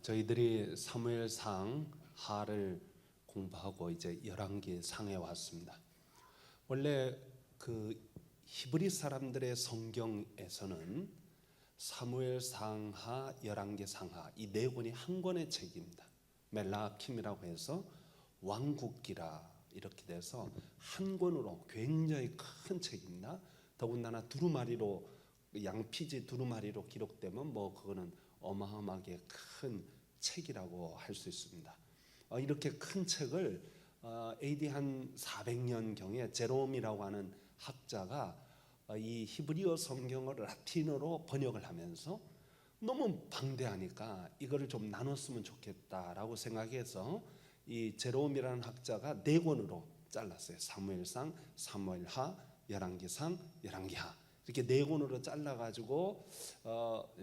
저희들이 사무엘상 하를 공부하고 이제 열왕기상에 왔습니다. 원래 그 히브리 사람들의 성경에서는 사무엘상하, 열왕기상하 이 네 권이 한 권의 책입니다. 멜라킴이라고 해서 왕국기라 이렇게 돼서 한 권으로 굉장히 큰 책입니다. 더군다나 두루마리로 양피지 두루마리로 기록되면 뭐 그거는 어마어마하게 큰 책이라고 할 수 있습니다. 이렇게 큰 책을 AD 한 400년경에 제롬이라고 하는 학자가 이 히브리어 성경을 라틴어로 번역을 하면서 너무 방대하니까 이거를 좀 나눴으면 좋겠다라고 생각해서 이 제롬이라는 학자가 네 권으로 잘랐어요. 사무엘상, 사무엘하, 열왕기상, 열왕기하 이렇게 네 권으로 잘라가지고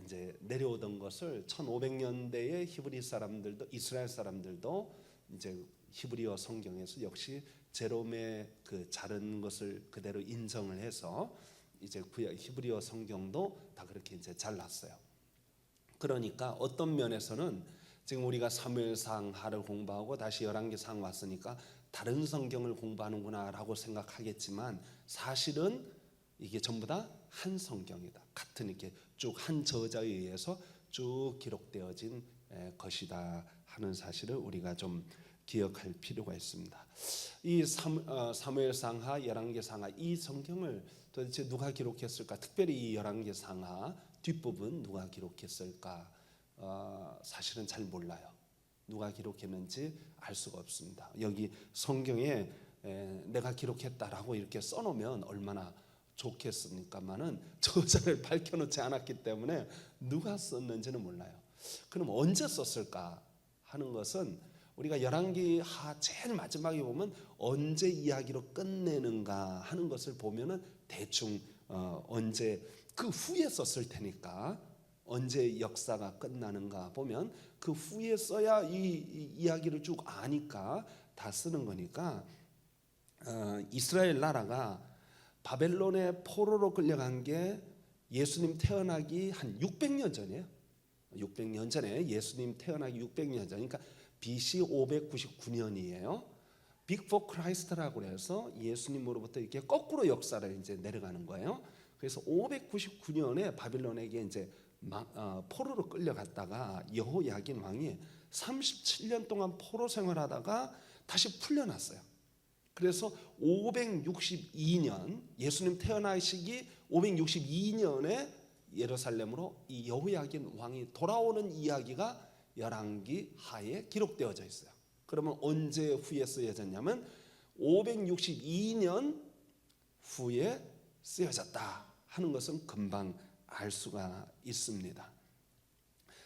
이제 내려오던 것을 1500년대에 히브리 사람들도 이스라엘 사람들도 이제 히브리어 성경에서 역시 제롬의 그 자른 것을 그대로 인정을 해서 이제 히브리어 성경도 다 그렇게 이제 잘랐어요. 그러니까 어떤 면에서는 지금 우리가 사무엘상 하를 공부하고 다시 열왕기상 왔으니까 다른 성경을 공부하는구나라고 생각하겠지만 사실은 이게 전부 다 한 성경이다. 같은 이렇게 쭉 한 저자에 의해서 쭉 기록되어진 것이다 하는 사실을 우리가 좀 기억할 필요가 있습니다. 이 사무엘상하, 열왕기상하 이 성경을 도대체 누가 기록했을까? 특별히 이 열왕기상하 뒷부분 누가 기록했을까? 사실은 잘 몰라요. 누가 기록했는지 알 수가 없습니다. 여기 성경에 내가 기록했다라고 이렇게 써놓으면 얼마나 좋겠습니까만은 저자를 밝혀놓지 않았기 때문에 누가 썼는지는 몰라요. 그럼 언제 썼을까 하는 것은 우리가 열왕기하 제일 마지막에 보면 언제 이야기로 끝내는가 하는 것을 보면은 대충 언제 그 후에 썼을 테니까 언제 역사가 끝나는가 보면 그 후에 써야 이 이야기를 쭉 아니까 다 쓰는 거니까 이스라엘 나라가 바벨론의 포로로 끌려간 게 예수님 태어나기 한 600년 전이에요. 600년 전에 예수님 태어나기 600년 전, 그러니까 BC 599년이에요. 빅포 크라이스트라고 해서 예수님으로부터 이렇게 거꾸로 역사를 이제 내려가는 거예요. 그래서 599년에 바빌론에게 이제 포로로 끌려갔다가 여호야긴 왕이 37년 동안 포로 생활하다가 다시 풀려났어요. 그래서 562년 예수님 태어나시기 562년에 예루살렘으로 이 여호야긴 왕이 돌아오는 이야기가 열왕기하에 기록되어져 있어요. 그러면 언제 후에 쓰여졌냐면 562년 후에 쓰여졌다 하는 것은 금방 알 수가 있습니다.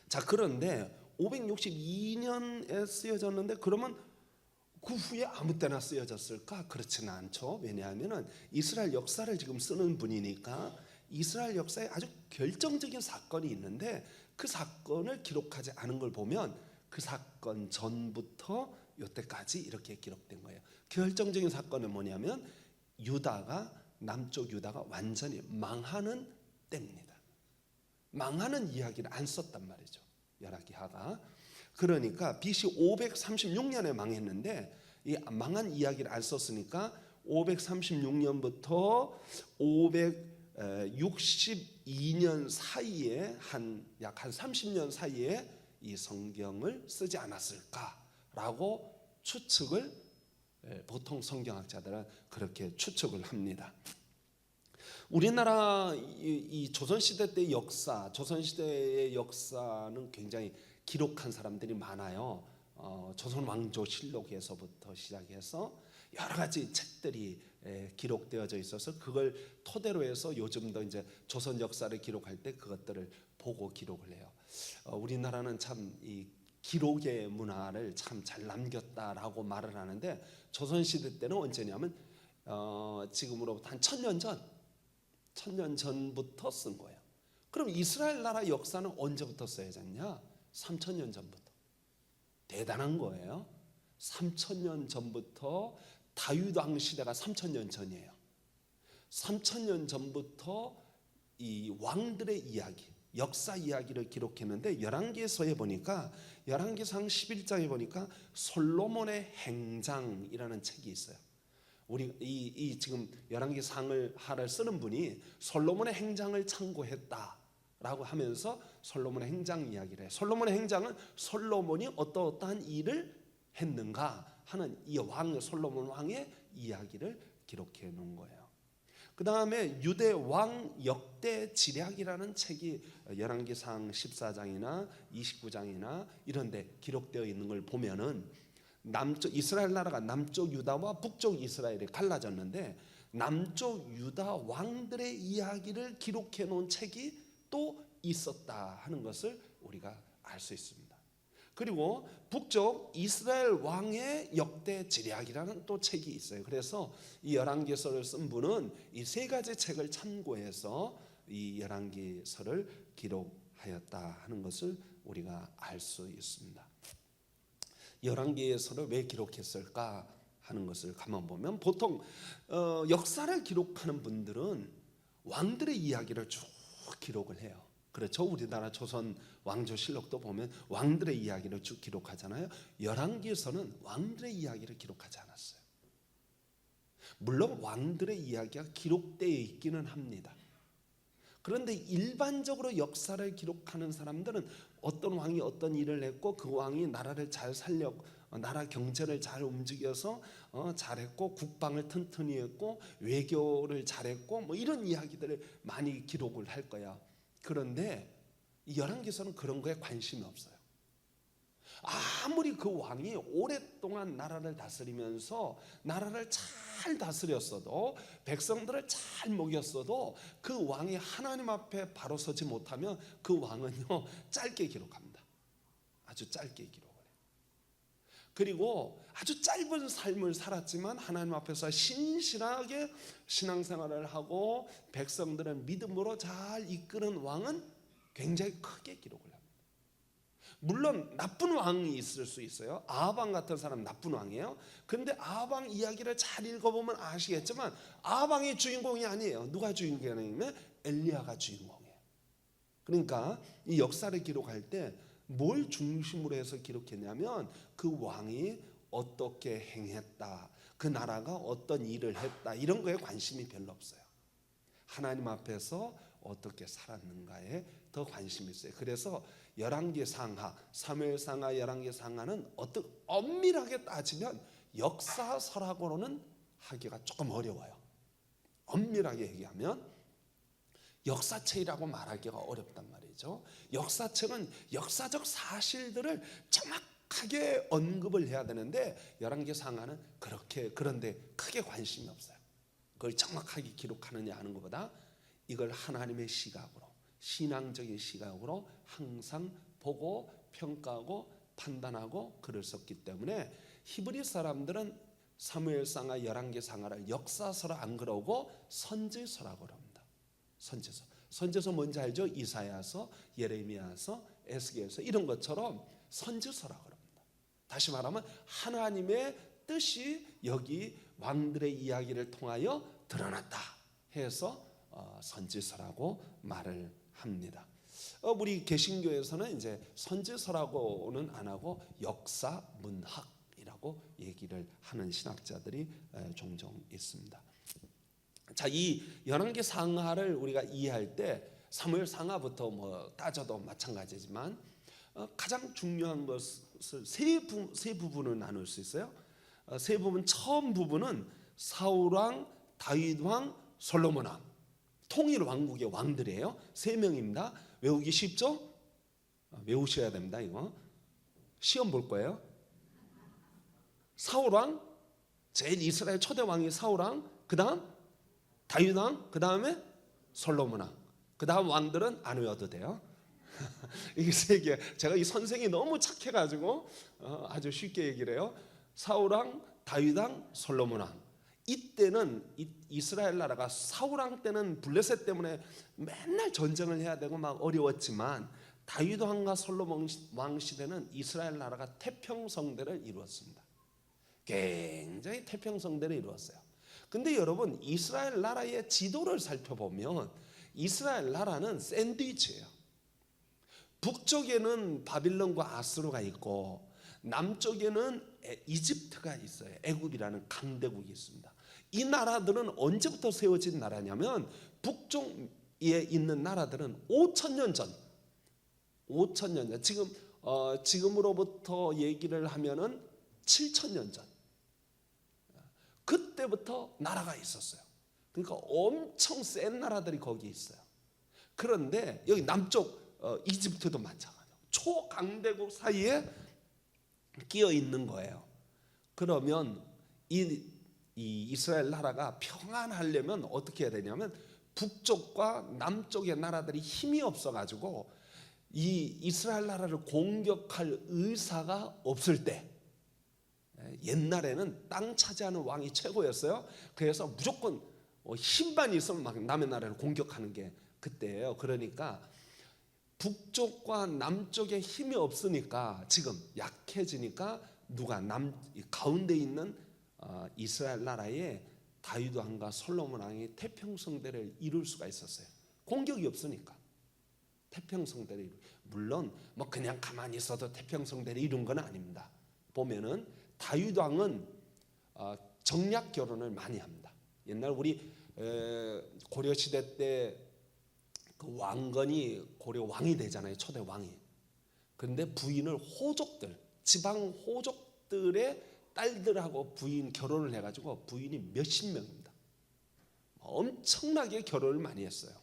자, 그런데 562년에 쓰여졌는데 그러면 그 후에 아무 때나 쓰여졌을까? 그렇지는 않죠. 왜냐하면 이스라엘 역사를 지금 쓰는 분이니까 이스라엘 역사에 아주 결정적인 사건이 있는데 그 사건을 기록하지 않은 걸 보면 그 사건 전부터 이때까지 이렇게 기록된 거예요. 결정적인 사건은 뭐냐면 남쪽 유다가 완전히 망하는 때입니다. 망하는 이야기를 안 썼단 말이죠. 열왕기하가. 그러니까 BC 536년에 망했는데 이 망한 이야기를 안 썼으니까 536년부터 562년 사이에 약 한 30년 사이에 이 성경을 쓰지 않았을까라고 추측을 보통 성경학자들은 그렇게 추측을 합니다. 우리나라 이 조선시대 때 역사, 조선시대의 역사는 굉장히 기록한 사람들이 많아요. 조선왕조실록에서부터 시작해서 여러 가지 책들이 기록되어져 있어서 그걸 토대로 해서 요즘도 이제 조선 역사를 기록할 때 그것들을 보고 기록을 해요. 우리나라는 참 이 기록의 문화를 참 잘 남겼다라고 말을 하는데 조선시대 때는 언제냐면 지금으로부터 한 1000년 전부터 쓴 거예요. 그럼 이스라엘 나라 역사는 언제부터 써야겠냐? 3000년 전부터. 대단한 거예요. 3000년 전부터 다윗 왕 시대가 3000년 전이에요. 3000년 전부터 이 왕들의 이야기, 역사 이야기를 기록했는데 열왕기서에 보니까 열왕기상 11장에 보니까 솔로몬의 행장이라는 책이 있어요. 우리 이 지금 열왕기상을 쓰는 분이 솔로몬의 행장을 참고했다라고 하면서 솔로몬의 행장 이야기를 해. 솔로몬의 행장은 솔로몬이 어떠한 일을 했는가 하는 이 솔로몬 왕의 이야기를 기록해 놓은 거예요. 그 다음에 유대 왕 역대 지략이라는 책이 열왕기상 14장이나 29장이나 이런 데 기록되어 있는 걸 보면은 남쪽 이스라엘 나라가 남쪽 유다와 북쪽 이스라엘이 갈라졌는데 남쪽 유다 왕들의 이야기를 기록해 놓은 책이 또 있었다 하는 것을 우리가 알 수 있습니다. 그리고 북쪽 이스라엘 왕의 역대 지략이라는 또 책이 있어요. 그래서 이 열왕기서를 쓴 분은 이 세 가지 책을 참고해서 이 열왕기서를 기록하였다 하는 것을 우리가 알 수 있습니다. 열왕기서를 왜 기록했을까 하는 것을 가만 보면 보통 역사를 기록하는 분들은 왕들의 이야기를 쭉 기록을 해요. 그렇죠. 우리나라 조선 왕조실록도 보면 왕들의 이야기를 쭉 기록하잖아요. 열왕기서는 왕들의 이야기를 기록하지 않았어요. 물론 왕들의 이야기가 기록되어 있기는 합니다. 그런데 일반적으로 역사를 기록하는 사람들은 어떤 왕이 어떤 일을 했고 그 왕이 나라를 잘 나라 경제를 잘 움직여서 잘했고 국방을 튼튼히 했고 외교를 잘했고 뭐 이런 이야기들을 많이 기록을 할 거야. 그런데 이 열왕기서는 그런 거에 관심이 없어요. 아무리 그 왕이 오랫동안 나라를 다스리면서 나라를 잘 다스렸어도 백성들을 잘 먹였어도 그 왕이 하나님 앞에 바로 서지 못하면 그 왕은요 짧게 기록합니다. 아주 짧게 기록을 해요. 그리고 아주 짧은 삶을 살았지만 하나님 앞에서 신실하게 신앙생활을 하고 백성들을 믿음으로 잘 이끄는 왕은 굉장히 크게 기록을 합니다. 물론 나쁜 왕이 있을 수 있어요. 아하방 같은 사람 나쁜 왕이에요. 그런데 아하방 이야기를 잘 읽어보면 아시겠지만 아하방이 주인공이 아니에요. 누가 주인공이냐면 엘리야가 주인공이에요. 그러니까 이 역사를 기록할 때 뭘 중심으로 해서 기록했냐면 그 왕이 어떻게 행했다, 그 나라가 어떤 일을 했다 이런 거에 관심이 별로 없어요. 하나님 앞에서 어떻게 살았는가에 더 관심이 있어요. 그래서 열왕기상하, 사무엘상하, 열왕기상하는 엄밀하게 따지면 역사서라고는 하기가 조금 어려워요. 엄밀하게 얘기하면 역사책이라고 말하기가 어렵단 말이죠. 역사책은 역사적 사실들을 정확하게 언급을 해야 되는데 열왕기상하는 그런데 크게 관심이 없어요. 그걸 정확하게 기록하느냐 하는 것보다 이걸 하나님의 시각으로 신앙적인 시각으로 항상 보고 평가하고 판단하고 글을 썼기 때문에 히브리 사람들은 사무엘상하, 열왕기상하를 역사서라 안 그러고 선지서라고 합니다. 선지서 뭔지 알죠? 이사야서, 예레미야서, 에스겔서 이런 것처럼 선지서라고 합니다. 다시 말하면 하나님의 뜻이 여기 왕들의 이야기를 통하여 드러났다 해서 선지서라고 말을 합니다. 우리 개신교에서는 이제 선지서라고는 안 하고 역사문학이라고 얘기를 하는 신학자들이 종종 있습니다. 자, 이 열왕기상하를 우리가 이해할 때 사무엘상하부터 뭐 따져도 마찬가지지만 가장 중요한 것을 세 부분을 나눌 수 있어요. 세 부분, 처음 부분은 사울왕, 다윗왕, 솔로몬왕, 통일 왕국의 왕들이에요. 3명입니다. 외우기 쉽죠? 외우셔야 됩니다. 이거 시험 볼 거예요. 사울왕, 제일 이스라엘 초대 왕이 사울왕, 그 다음 다윗왕, 그 다음에 솔로몬왕, 그 다음 왕들은 안 외워도 돼요. 이게 세 개. 제가 이 선생이 너무 착해가지고 아주 쉽게 얘기를 해요. 사울왕, 다윗왕, 솔로몬왕. 이때는 이스라엘 나라가 사울왕 때는 블레셋 때문에 맨날 전쟁을 해야 되고 막 어려웠지만 다윗왕과 솔로몬 왕 시대는 이스라엘 나라가 태평성대를 이루었습니다. 굉장히 태평성대를 이루었어요. 근데 여러분 이스라엘 나라의 지도를 살펴보면 이스라엘 나라는 샌드위치예요. 북쪽에는 바빌론과 아수르가 있고 남쪽에는 이집트가 있어요. 애굽이라는 강대국이 있습니다. 이 나라들은 언제부터 세워진 나라냐면 북쪽에 있는 나라들은 5,000년 전, 지금으로부터 얘기를 하면은 7,000년 전, 그때부터 나라가 있었어요. 그러니까 엄청 센 나라들이 거기 있어요. 그런데 여기 남쪽 이집트도 마찬가지예요. 초강대국 사이에 끼어 있는 거예요. 그러면 이 이스라엘 나라가 평안하려면 어떻게 해야 되냐면 북쪽과 남쪽의 나라들이 힘이 없어가지고 이 이스라엘 나라를 공격할 의사가 없을 때, 옛날에는 땅 차지하는 왕이 최고였어요. 그래서 무조건 힘만 있으면 막 남의 나라를 공격하는 게 그때예요. 그러니까 북쪽과 남쪽에 힘이 없으니까 지금 약해지니까 누가 가운데 있는 이스라엘 나라에 다윗 왕과 솔로몬 왕이 태평성대를 이룰 수가 있었어요. 공격이 없으니까 태평성대를 물론 뭐 그냥 가만히 있어도 태평성대를 이룬 건 아닙니다. 보면은 다윗 왕은 정략 결혼을 많이 합니다. 옛날 우리 고려 시대 때 그 왕건이 고려 왕이 되잖아요. 초대 왕이. 그런데 부인을 지방 호족들의 딸들하고 부인 결혼을 해가지고 부인이 몇십 명입니다. 엄청나게 결혼을 많이 했어요.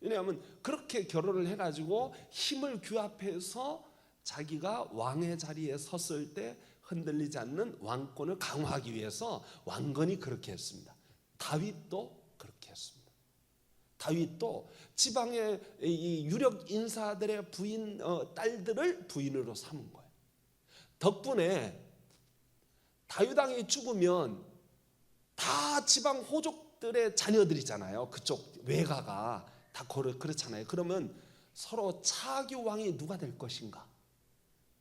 왜냐하면 그렇게 결혼을 해가지고 힘을 규합해서 자기가 왕의 자리에 섰을 때 흔들리지 않는 왕권을 강화하기 위해서 왕건이 그렇게 했습니다. 다윗도 그렇게 했습니다. 다윗도 지방의 이 유력 인사들의 딸들을 부인으로 삼은 거예요. 덕분에 다윗 왕이 죽으면 다 지방 호족들의 자녀들이잖아요. 그쪽 외가가 다 그렇잖아요. 그러면 서로 차기 왕이 누가 될 것인가?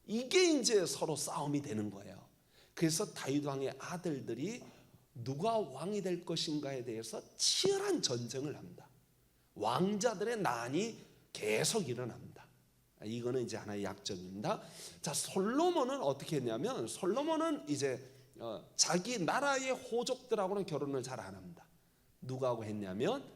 이게 이제 서로 싸움이 되는 거예요. 그래서 다윗 왕의 아들들이 누가 왕이 될 것인가에 대해서 치열한 전쟁을 합니다. 왕자들의 난이 계속 일어납니다. 이거는 이제 하나의 약점입니다. 자, 솔로몬은 어떻게 했냐면 솔로몬은 이제 자기 나라의 호족들하고는 결혼을 잘 안 합니다. 누구하고 했냐면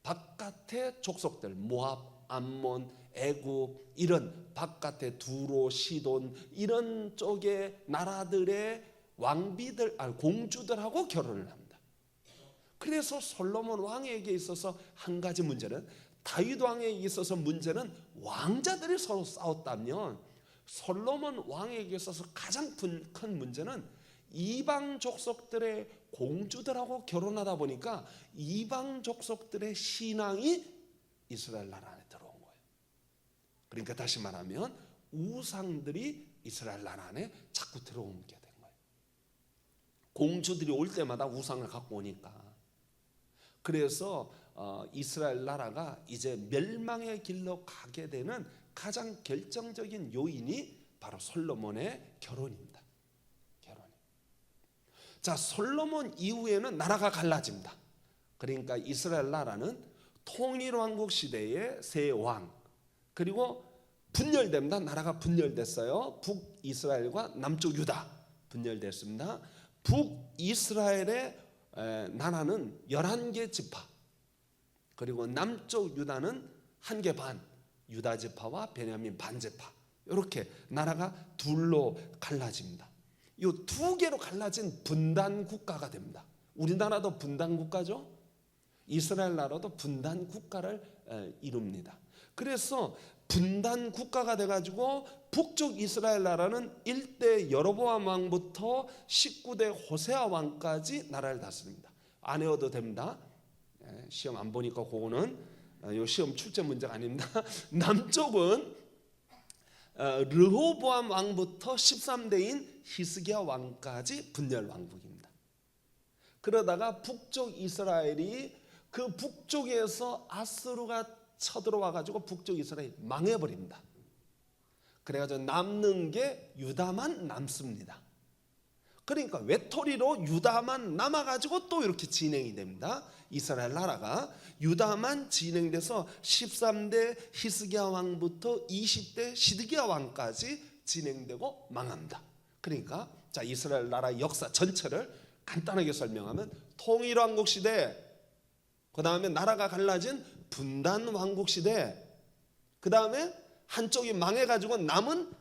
바깥의 족속들, 모압, 암몬, 애굽 이런 바깥의 두로, 시돈 이런 쪽의 나라들의 공주들하고 결혼을 합니다. 그래서 솔로몬 왕에게 있어서 한 가지 문제는, 다윗 왕에게 있어서 문제는 왕자들이 서로 싸웠다면 솔로몬 왕에게 있어서 가장 큰 문제는 이방 족속들의 공주들하고 결혼하다 보니까 이방 족속들의 신앙이 이스라엘 나라 안에 들어온 거예요. 그러니까 다시 말하면 우상들이 이스라엘 나라 안에 자꾸 들어오게 된 거예요. 공주들이 올 때마다 우상을 갖고 오니까. 그래서 이스라엘 나라가 이제 멸망의 길로 가게 되는 가장 결정적인 요인이 바로 솔로몬의 결혼입니다. 자, 솔로몬 이후에는 나라가 갈라집니다. 그러니까 이스라엘 나라는 통일왕국 시대의 세 왕, 그리고 분열됩니다. 나라가 분열됐어요. 북이스라엘과 남쪽 유다 분열됐습니다. 북이스라엘의 나라는 11개 지파, 그리고 남쪽 유다는 1개 반, 유다 지파와 베냐민 반지파, 이렇게 나라가 둘로 갈라집니다. 이 2개로 갈라진 분단 국가가 됩니다. 우리나라도 분단 국가죠. 이스라엘 나라도 분단 국가를 이룹니다. 그래서 분단 국가가 돼가지고 북쪽 이스라엘 나라는 1대 여로보암 왕부터 19대 호세아 왕까지 나라를 다스립니다. 안 외워도 됩니다. 시험 안 보니까 그거는 요 시험 출제 문제가 아닙니다. 남쪽은 르호보암 왕부터 13대인 히스기야 왕까지 분열 왕국입니다. 그러다가 북쪽 이스라엘이 그 북쪽에서 아수르가 쳐들어와 가지고 북쪽 이스라엘이 망해버립니다. 그래가지고 남는 게 유다만 남습니다. 그러니까 외톨이로 유다만 남아가지고 또 이렇게 진행이 됩니다. 이스라엘 나라가 유다만 진행돼서 13대 히스기야 왕부터 20대 시드기야 왕까지 진행되고 망합니다. 그러니까 자, 이스라엘 나라 역사 전체를 간단하게 설명하면 통일왕국 시대, 그 다음에 나라가 갈라진 분단왕국 시대, 그 다음에 한쪽이 망해가지고 남은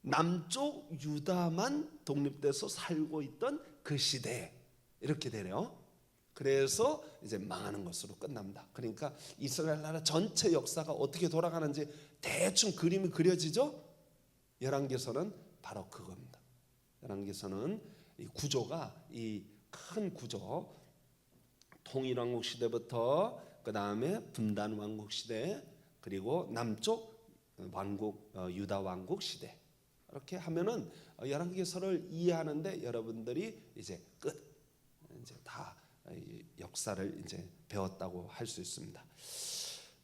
남쪽 유다만 독립돼서 살고 있던 그 시대, 이렇게 되네요. 그래서 이제 망하는 것으로 끝납니다. 그러니까 이스라엘 나라 전체 역사가 어떻게 돌아가는지 대충 그림이 그려지죠. 열왕기서는 바로 그겁니다. 열왕기서는 이 구조가, 이 큰 구조, 통일왕국 시대부터 그 다음에 분단왕국 시대, 그리고 남쪽 왕국 유다 왕국 시대, 이렇게 하면은 열왕기서를 이해하는데 여러분들이 이제 이제 다 역사를 이제 배웠다고 할 수 있습니다.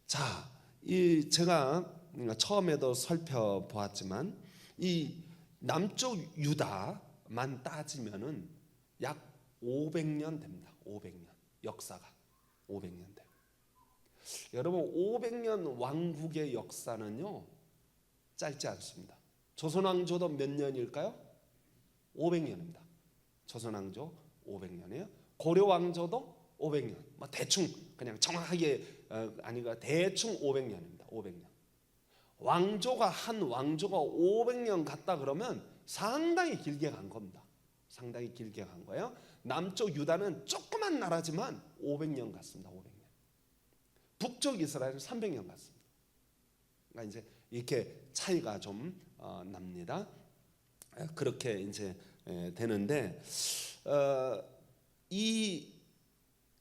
자, 이 제가 처음에도 살펴보았지만 이 남쪽 유다만 따지면은 약 500년 됩니다. 500년 역사가 500년 돼요. 여러분 500년 왕국의 역사는요 짧지 않습니다. 조선왕조도 몇 년일까요? 500년입니다. 조선왕조 500년이에요. 고려왕조도 500년. 뭐 대충 그냥 정확하게 아니가 대충 500년입니다. 500년. 한 왕조가 500년 갔다 그러면 상당히 길게 간 겁니다. 상당히 길게 간 거예요. 남쪽 유다는 조그만 나라지만 500년 갔습니다. 500년. 북쪽 이스라엘은 300년 갔습니다. 그러니까 이제 이렇게 차이가 좀 납니다. 그렇게 이제 되는데 이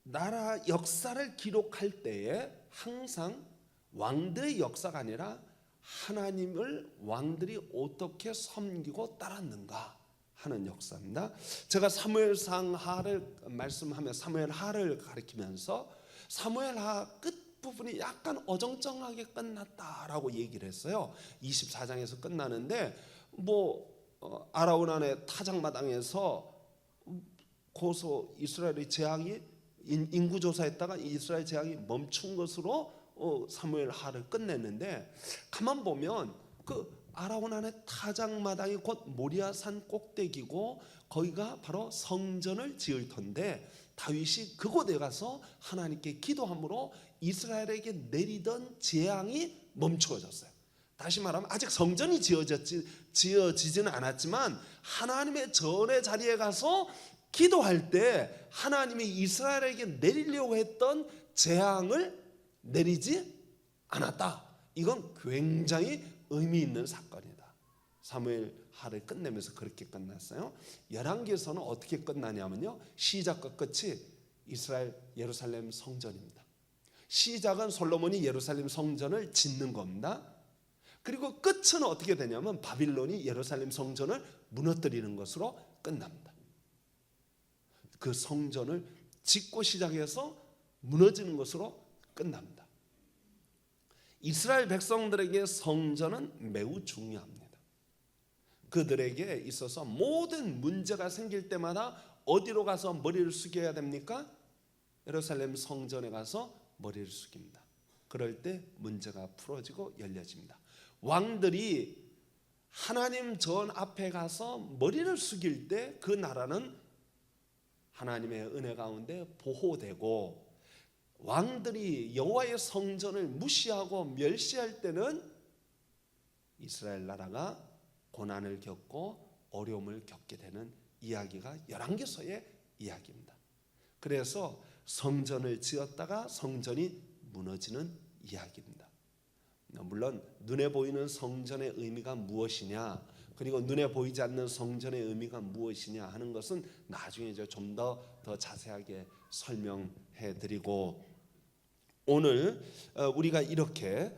나라 역사를 기록할 때에 항상 왕들의 역사가 아니라 하나님을 왕들이 어떻게 섬기고 따랐는가 하는 역사입니다. 제가 사무엘상하를 말씀하며 사무엘하를 가리키면서 사무엘하 끝부분이 약간 어정쩡하게 끝났다라고 얘기를 했어요. 24장에서 끝나는데 아라우난의 타작마당에서 고소 이스라엘의 재앙이 인구조사했다가 이스라엘 재앙이 멈춘 것으로 사무엘하를 끝냈는데, 가만 보면 그 아라우난의 타작마당이 곧 모리아산 꼭대기고 거기가 바로 성전을 지을 텐데 다윗이 그곳에 가서 하나님께 기도함으로 이스라엘에게 내리던 재앙이 멈추어졌어요. 다시 말하면 아직 성전이 지어지지는 않았지만 하나님의 전의 자리에 가서 기도할 때 하나님이 이스라엘에게 내리려고 했던 재앙을 내리지 않았다. 이건 굉장히 의미 있는 사건이다. 사무엘하를 끝내면서 그렇게 끝났어요. 열왕기서는 어떻게 끝나냐면요, 시작과 끝이 이스라엘 예루살렘 성전입니다. 시작은 솔로몬이 예루살렘 성전을 짓는 겁니다. 그리고 끝은 어떻게 되냐면 바빌론이 예루살렘 성전을 무너뜨리는 것으로 끝납니다. 그 성전을 짓고 시작해서 무너지는 것으로 끝납니다. 이스라엘 백성들에게 성전은 매우 중요합니다. 그들에게 있어서 모든 문제가 생길 때마다 어디로 가서 머리를 숙여야 됩니까? 예루살렘 성전에 가서 머리를 숙입니다. 그럴 때 문제가 풀어지고 열려집니다. 왕들이 하나님 전 앞에 가서 머리를 숙일 때 그 나라는 하나님의 은혜 가운데 보호되고, 왕들이 여호와의 성전을 무시하고 멸시할 때는 이스라엘 나라가 고난을 겪고 어려움을 겪게 되는 이야기가 열왕기서의 이야기입니다. 그래서 성전을 지었다가 성전이 무너지는 이야기입니다. 물론 눈에 보이는 성전의 의미가 무엇이냐, 그리고 눈에 보이지 않는 성전의 의미가 무엇이냐 하는 것은 나중에 좀 더 자세하게 설명해 드리고, 오늘 우리가 이렇게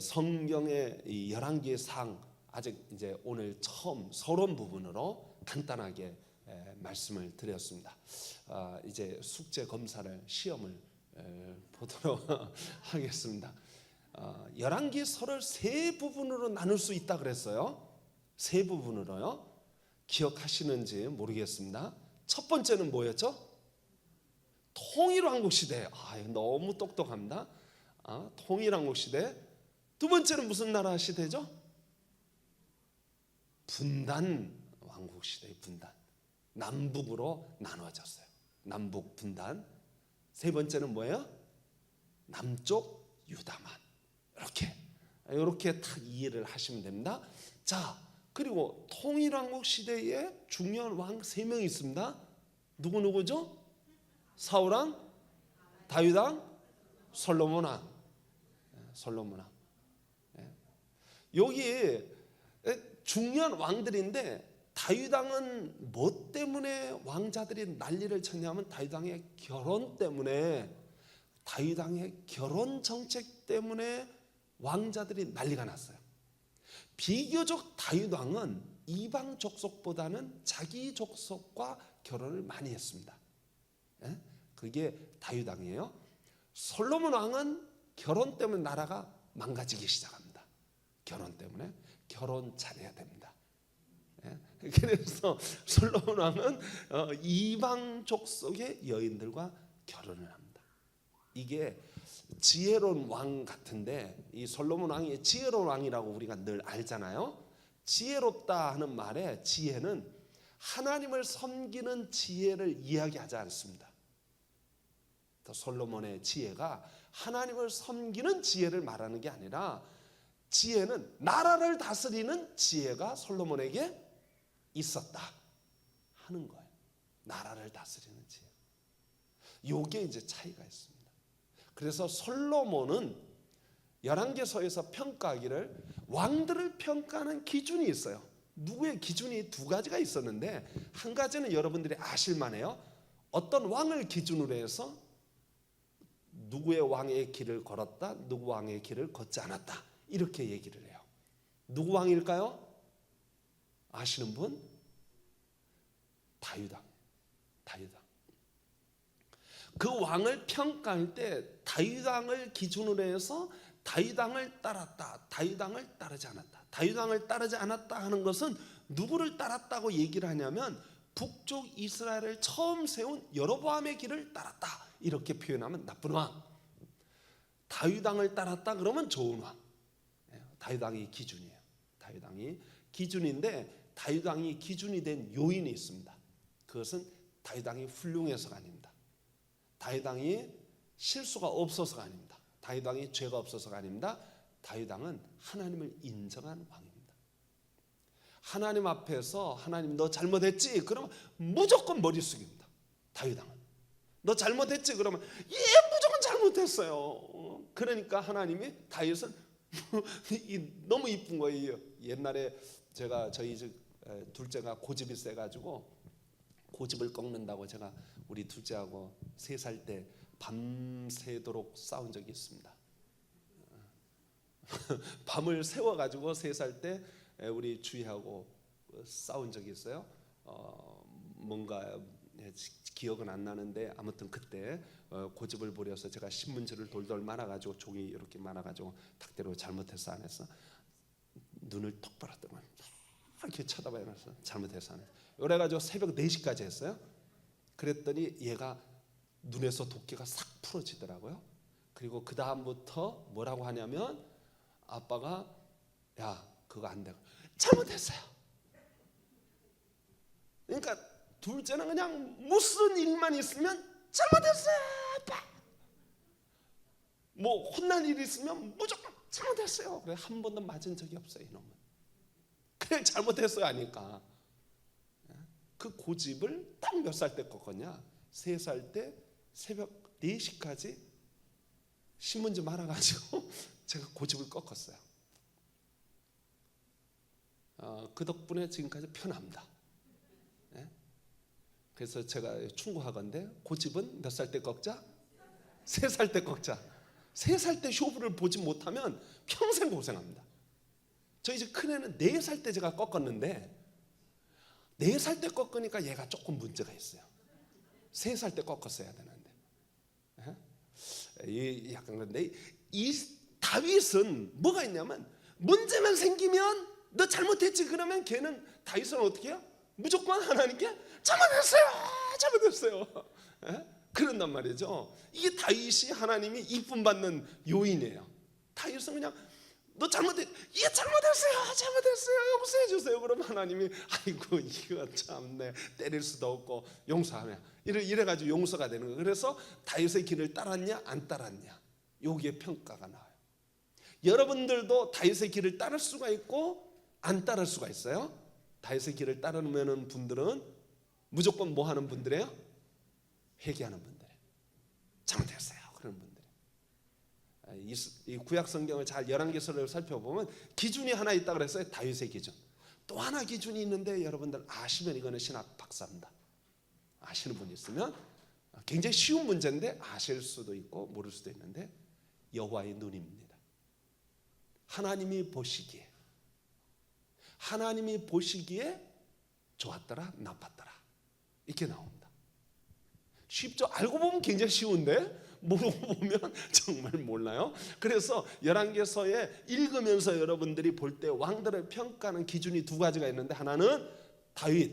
성경의 열왕기의 상, 아직 이제 오늘 처음 서론 부분으로 간단하게 말씀을 드렸습니다. 이제 숙제 검사를 시험을 보도록 하겠습니다. 열왕기서를 세 부분으로 나눌 수 있다 그랬어요. 세 부분으로요. 기억하시는지 모르겠습니다. 첫 번째는 뭐였죠? 통일왕국 시대. 너무 똑똑합니다. 통일왕국 시대. 두 번째는 무슨 나라 시대죠? 분단 왕국 시대의 분단. 남북으로 나눠졌어요. 남북 분단. 세 번째는 뭐예요? 남쪽 유다만. 이렇게 딱 이해를 하시면 됩니다. 자, 그리고 통일왕국 시대에 중요한 왕 3명이 있습니다. 누구죠? 사울왕, 다윗왕, 솔로몬왕. 솔로몬왕. 여기 중요한 왕들인데, 다윗왕은 뭐 때문에 왕자들이 난리를 쳤냐면 다윗왕의 결혼 때문에, 다윗왕의 결혼 정책 때문에 왕자들이 난리가 났어요. 비교적 다윗왕은 이방 족속보다는 자기 족속과 결혼을 많이 했습니다. 그게 다윗왕이에요. 솔로몬 왕은 결혼 때문에 나라가 망가지기 시작합니다. 결혼 때문에. 결혼 잘해야 됩니다. 그래서 솔로몬 왕은 이방 족속의 여인들과 결혼을 합니다. 이게 지혜로운 왕 같은데, 이 솔로몬 왕이 지혜로운 왕이라고 우리가 늘 알잖아요. 지혜롭다 하는 말에 지혜는 하나님을 섬기는 지혜를 이야기하지 않습니다. 솔로몬의 지혜가 하나님을 섬기는 지혜를 말하는 게 아니라, 지혜는 나라를 다스리는 지혜가 솔로몬에게 있었다 하는 거예요. 나라를 다스리는 지혜. 요게 이제 차이가 있습니다. 그래서 솔로몬은 열왕기서에서 평가하기를, 왕들을 평가하는 기준이 있어요. 누구의 기준이 두 가지가 있었는데, 한 가지는 여러분들이 아실 만해요. 어떤 왕을 기준으로 해서 누구의 왕의 길을 걸었다, 누구 왕의 길을 걷지 않았다, 이렇게 얘기를 해요. 누구 왕일까요? 아시는 분? 다윗왕. 그 왕을 평가할 때 다윗왕을 기준으로 해서 다윗왕을 따랐다, 다윗왕을 따르지 않았다. 다윗왕을 따르지 않았다 하는 것은 누구를 따랐다고 얘기를 하냐면, 북쪽 이스라엘을 처음 세운 여로보암의 길을 따랐다, 이렇게 표현하면 나쁜 왕. 다윗왕을 따랐다 그러면 좋은 왕. 다윗왕이 기준이에요. 다윗왕이 기준인데, 다윗왕이 기준이 된 요인이 있습니다. 그것은 다윗왕이 훌륭해서가 아닙니다. 다윗왕이 실수가 없어서가 아닙니다. 다윗왕이 죄가 없어서가 아닙니다. 다윗왕은 하나님을 인정한 왕입니다. 하나님 앞에서 하나님 너 잘못했지? 그러면 무조건 머리 숙입니다. 다윗왕은. 너 잘못했지? 그러면 무조건 잘못했어요. 그러니까 하나님이 다윗은 너무 이쁜 거예요. 옛날에 저희 둘째가 고집이 세가지고 고집을 꺾는다고 제가 우리 둘째하고 3살 때 밤새도록 싸운 적이 있습니다. 밤을 새워가지고 3살 때 우리 주희하고 싸운 적이 있어요. 뭔가 기억은 안 나는데, 아무튼 그때 고집을 부려서 제가 신문지를 돌돌 말아가지고, 종이 이렇게 말아가지고 탁대로 잘못해서 안 했어. 눈을 똑바로 뜨면 이렇게 쳐다봐야 해서 잘못해서 안 했어. 그래가지고 새벽 4시까지 했어요. 그랬더니 얘가 눈에서 도끼가 싹 풀어지더라고요. 그리고 그 다음부터 뭐라고 하냐면, 아빠가 야 그거 안 돼, 잘못했어요. 그러니까 둘째는 그냥 무슨 일만 있으면 잘못했어요 아빠. 뭐 혼날 일이 있으면 무조건 잘못했어요. 그래 한 번도 맞은 적이 없어요 이놈은. 그냥 잘못했어요 하니까. 그 고집을 딱 몇 살 때 꺾었냐? 3살 때 새벽 4시까지 신문지 말아가지고 제가 고집을 꺾었어요. 그 덕분에 지금까지 편합니다. 그래서 제가 충고하건대 고집은 몇 살 때 꺾자? 3살 때 꺾자. 3살 때 쇼부를 보지 못하면 평생 고생합니다. 저희 집 큰애는 4살 때 제가 꺾었는데, 4살 때 꺾으니까 얘가 조금 문제가 있어요. 3살 때 꺾었어야 되는데. 약간 그런데 이 다윗은 뭐가 있냐면, 문제만 생기면 너 잘못했지 그러면 걔는, 다윗은 어떻게 해요? 무조건 하나님께 잘못했어요. 그런단 말이죠. 이게 다윗이 하나님이 이쁨 받는 요인이에요. 다윗은 그냥 너 잘못했, 이게 잘못했어요, 용서해 주세요. 그럼 하나님이 아이고 이거 참네, 때릴 수도 없고 용서하면 이래가지고 용서가 되는 거예요. 그래서 다윗의 길을 따랐냐 안 따랐냐, 여기에 평가가 나와요. 여러분들도 다윗의 길을 따를 수가 있고 안 따를 수가 있어요. 다윗의 길을 따르는 분들은 무조건 뭐 하는 분들이에요? 회개하는 분들이에요. 잘못했어요 그런 분들. 이 구약 성경을 잘 열왕기서를 살펴보면 기준이 하나 있다 그랬어요. 다윗의 기준. 또 하나 기준이 있는데 여러분들 아시면 이거는 신학 박사입니다. 아시는 분이 있으면 굉장히 쉬운 문제인데 아실 수도 있고 모를 수도 있는데, 여호와의 눈입니다. 하나님이 보시기에 좋았더라 나빴더라 이렇게 나옵니다. 쉽죠? 알고 보면 굉장히 쉬운데 모르고 보면 정말 몰라요. 그래서 열왕기서에 읽으면서 여러분들이 볼 때 왕들을 평가하는 기준이 두 가지가 있는데, 하나는 다윗,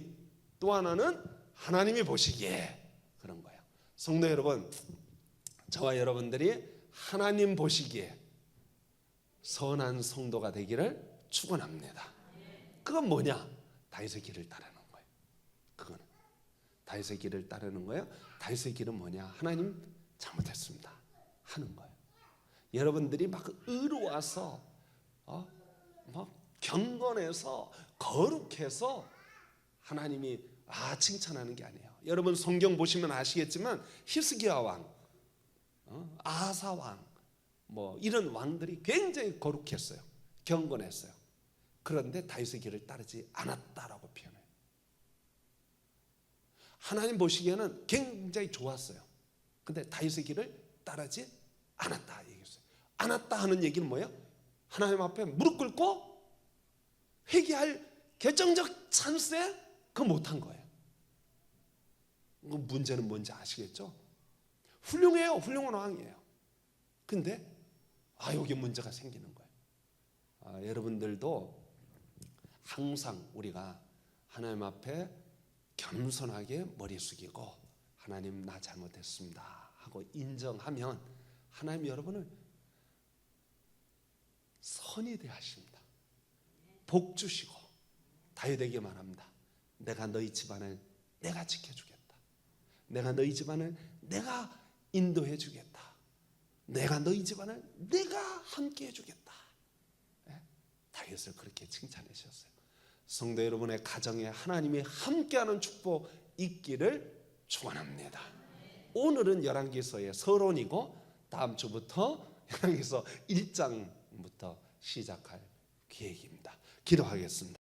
또 하나는 하나님이 보시기에 그런 거예요. 성도 여러분, 저와 여러분들이 하나님 보시기에 선한 성도가 되기를 축원합니다. 그건 뭐냐? 다윗의 길을 따르는 거예요. 그거는 다윗의 길을 따르는 거예요. 다윗의 길은 뭐냐? 하나님 잘못했습니다 하는 거예요. 여러분들이 막 의로워서 막 경건해서 거룩해서 하나님이 칭찬하는 게 아니에요. 여러분 성경 보시면 아시겠지만 히스기야 왕, 아사 왕, 뭐 이런 왕들이 굉장히 거룩했어요. 경건했어요. 그런데 다윗의 길을 따르지 않았다라고 표현해요. 하나님 보시기에는 굉장히 좋았어요. 근데 다윗의 길을 따르지 않았다 얘기했어요. 않았다 하는 얘기는 뭐예요? 하나님 앞에 무릎 꿇고 회개할 결정적 찬스에 그거 못한 거예요. 문제는 뭔지 아시겠죠? 훌륭해요. 훌륭한 왕이에요. 근데 여기 문제가 생기는 거예요. 여러분들도 항상 우리가 하나님 앞에 겸손하게 머리 숙이고 하나님 나 잘못했습니다 하고 인정하면 하나님 여러분을 선이 대하십니다. 복 주시고 다윗에게 말합니다. 내가 너희 집안을 내가 지켜주겠다. 내가 너희 집안을 내가 인도해 주겠다. 내가 너희 집안을 내가 함께 해주겠다. 다윗을 그렇게 칭찬해 주셨어요. 성도 여러분의 가정에 하나님이 함께하는 축복 있기를 축원합니다. 오늘은 열왕기서의 서론이고 다음 주부터 열왕기서 1장부터 시작할 계획입니다. 기도하겠습니다.